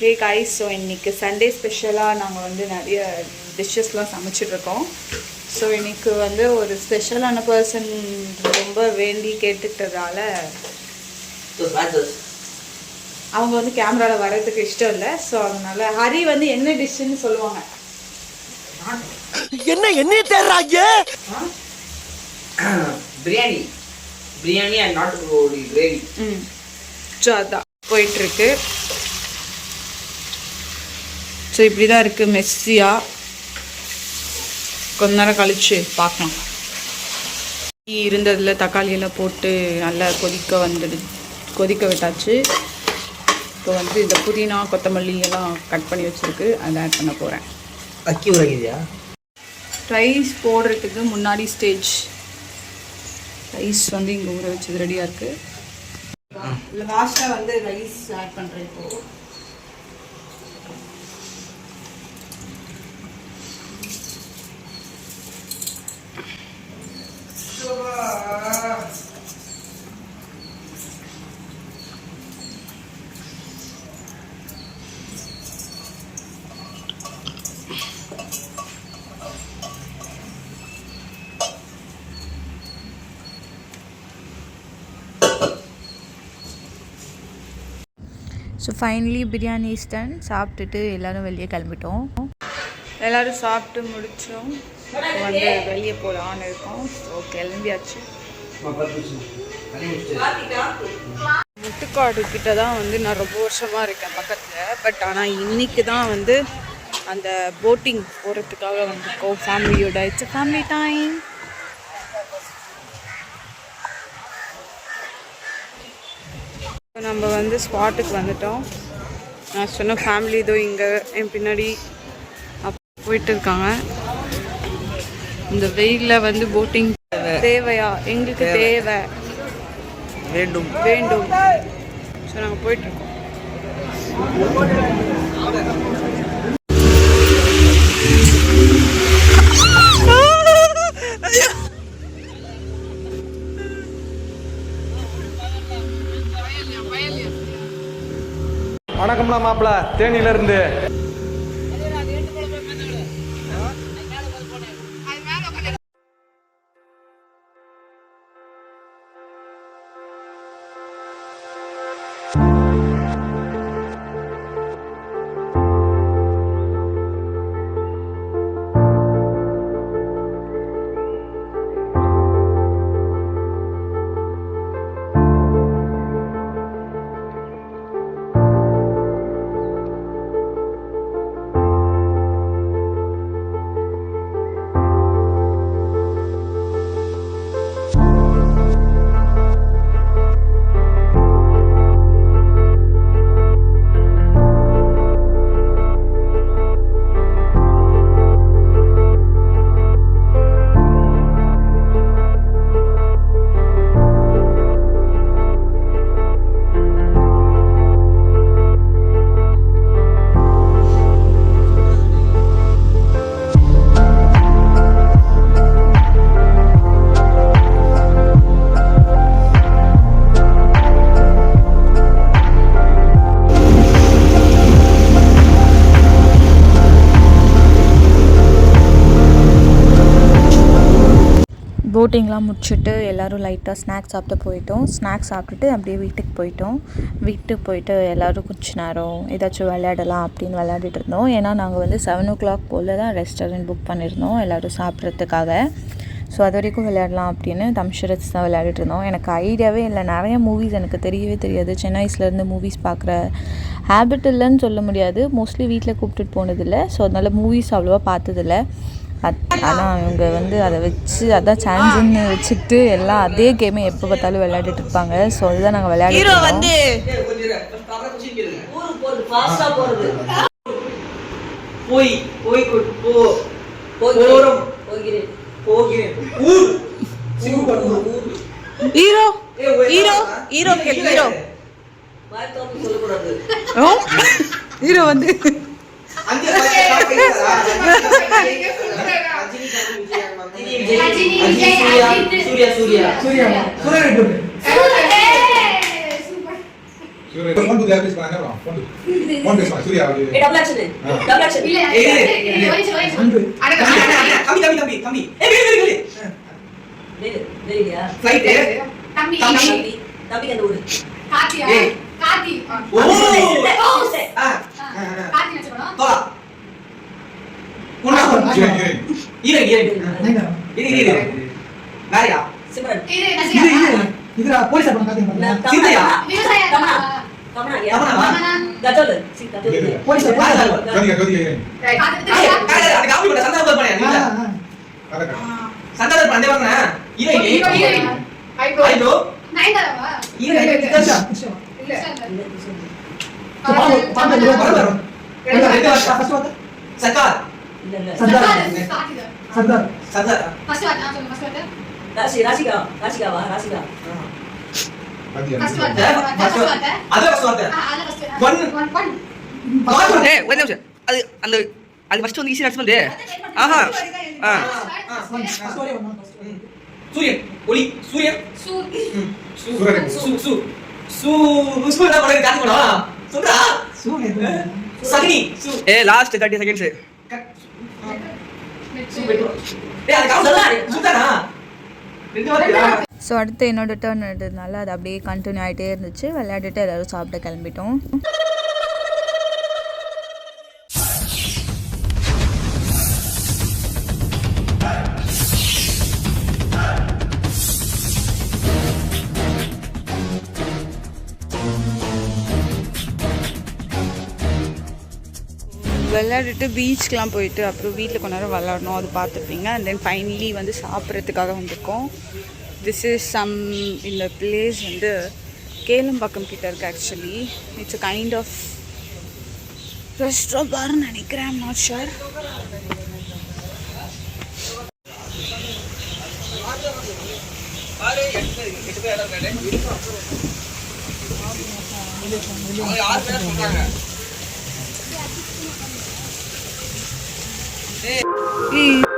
Hey guys, so இன்றைக்கி Sunday ஸ்பெஷலாக நாங்கள் வந்து நிறைய டிஷ்ஷஸ்லாம் சமைச்சிட்ருக்கோம். ஸோ இன்றைக்கி வந்து ஒரு ஸ்பெஷலான பர்சன் ரொம்ப வேண்டி கேட்டுட்டதால அவங்க வந்து கேமராவில் வர்றதுக்கு இஷ்டம் இல்லை. ஸோ அதனால் ஹரி வந்து என்ன டிஷ்ஷுன்னு சொல்லுவாங்க. என்ன தேடுறாங்க? பிரியாணி பிரியாணி அண்ட் நாட்டுக்கோழி கிரேவி. ஸோ அதான் போயிட்டுருக்கு. ஸோ இப்படி தான் இருக்குது மெஸ்ஸியாக. கொஞ்ச நேரம் கழித்து பார்க்கலாம். இருந்ததில் தக்காளியெல்லாம் போட்டு நல்லா கொதிக்க விட்டாச்சு. இப்போ வந்து இந்த புதினா கொத்தமல்லி எல்லாம் கட் பண்ணி வச்சுருக்கு, அதை ஆட் பண்ண போகிறேன். அக்கி உரைக்குதியா? ரைஸ் போடுறதுக்கு முன்னாடி ஸ்டேஜ். ரைஸ் வந்து இங்கே ஊற வச்சது ரெடியாக இருக்குது. இல்லை லாஸ்ட்டாக வந்து ரைஸ் ஆட் பண்ணுறேன். இப்போது ஸோ ஃபைனலி பிரியாணி டன். சாப்பிட்டுட்டு எல்லோரும் வெளியே கிளம்பிட்டோம். எல்லோரும் சாப்பிட்டு முடித்தோம். வந்து வெளியே போகலான்னு இருக்கோம். ஸோ கிளம்பியாச்சு. முட்டுக்காடு கிட்ட தான் வந்து நான் ரொம்ப வருஷமாக இருக்கேன் பக்கத்தில். பட் ஆனால் இன்றைக்கி தான் வந்து அந்த போட்டிங் போகிறதுக்காக வந்திருக்கோம் ஃபேமிலியோட. It's family time. நம்ம வந்து ஸ்பாட்டுக்கு வந்துட்டோம். நான் சொன்ன ஃபேமிலி இதோ இங்கே என் பின்னாடி போயிட்டு இருக்காங்க. இந்த வெயிலில் வந்து போட்டிங் தேவையா? எங்களுக்கு தேவை, வேண்டும். ஸோ நாங்கள் போயிட்டுருக்கோம். வணக்கம்ண்ணா மாப்பிள்ள, தேனியிலிருந்து. போட்டிங்லாம் முடிச்சுட்டு எல்லோரும் லைட்டாக ஸ்நாக்ஸ் சாப்பிட்டு போயிட்டோம். ஸ்நாக்ஸ் சாப்பிட்டுட்டு அப்படியே வீட்டுக்கு போயிட்டு எல்லோரும் கொஞ்ச நேரம் ஏதாச்சும் விளையாடலாம் அப்படின்னு விளையாடிட்டு இருந்தோம். ஏன்னா நாங்கள் வந்து 7 o'clock போல் தான் ரெஸ்டாரண்ட் புக் பண்ணியிருந்தோம் எல்லோரும் சாப்பிட்றதுக்காக. ஸோ அது வரைக்கும் விளையாடலாம் அப்படின்னு தம்ஷரத்ஸ் தான் விளையாடிட்டு இருந்தோம். எனக்கு ஐடியாவே இல்லை. நிறைய மூவிஸ் எனக்கு தெரியவே தெரியாது. சின்ன வயசுலேருந்து மூவிஸ் பார்க்குற ஹேபிட் இல்லைன்னு சொல்ல முடியாது. மோஸ்ட்லி வீட்டில் கூப்பிட்டுட்டு போனதில்லை. ஸோ அதனால் மூவிஸ் அவ்வளோவா பார்த்ததில்லை. ஆனால் இவங்க வந்து அதை வச்சு அதான் சான்ஸ்ன்னு வச்சுட்டு எல்லாம் அதே கேமை எப்போ பார்த்தாலும் விளையாடிட்டு இருப்பாங்க. ஸோ அதுதான் நாங்கள் விளையாடிட்டு வந்து ஹீரோ வந்து Surya. ப்ளீஸ் பண்ணா என்ன ஃபோன் பேசுமா சூர்யா ஏய் டபுள் ஆக்ஷன் டபுள் ஆக்ஷன் இல்ல தம்பி ஏய் வெளியா ஃளைட் தம்பி தம்பி அந்த ஊரு காத்தியா காத்தி ஓ காத்தி நச்சணும் போடா போடா இரு நாரியா சிம்ரன் இது நசியா இதுரா போலீஸ் அப்ப காத்தீங்க சீதையா விவசாய தமனா கஜோல் கஜோல் போலீஸ் கதியா அது காப்பி பண்ண சந்தானம் பண்ணு நீங்க சந்தானம் பண்ணே வாங்க இரு ஐதோ நைந்தரவா இரு கிஷா இல்ல பாத்து வரும் ஃபர்ஸ்ட் வாட் சர்க்கார் இல்ல சர்தார் சர்தார் சர்தார் ஃபர்ஸ்ட் வாட் நான் சொல்லுங்க ஃபர்ஸ்ட் வாட் ராசிகா ஃபர்ஸ்ட் வாட் அது ஃபர்ஸ்ட் வார்த்தை அத ஃபர்ஸ்ட் ஒன் ஒன் ஏய் ஒரு நிமிஷம் அது அந்த அது ஃபர்ஸ்ட் வந்து ஈஸியா அடிச்சு ஆஹா சூரியன் ஒளி சூரியன் சூரியன் தான் படம் காத்து போடா சொல்றா சகினி ஏ லாஸ்ட் 30 செகண்ட்ஸ் ஏய் அது கவுண்ட் சொல்லா சுத்தனா ரெண்டு வாரா ஸோ அடுத்து என்னோட டர்ன் எடுத்ததுனால அது அப்படியே கண்டினியூ ஆகிட்டே இருந்துச்சு. விளையாடிட்டு எல்லோரும் சாப்பிட கிளம்பிட்டோம். விளையாடிட்டு பீச்சுக்கெலாம் போயிட்டு அப்புறம் வீட்டில் கொஞ்ச நேரம் விளையாடணும், அது பார்த்துருப்பீங்க. அண்ட் தென் ஃபைனலி வந்து சாப்பிட்றதுக்காக வந்திருக்கோம். திஸ் இஸ் சம் இந்த பிளேஸ் வந்து கேளம்பாக்கம் கிட்ட இருக்குது. Actually it's a kind of restaurant பார்னு நினைக்கிறேன், ஐம் நாட் ஷுர். Hey.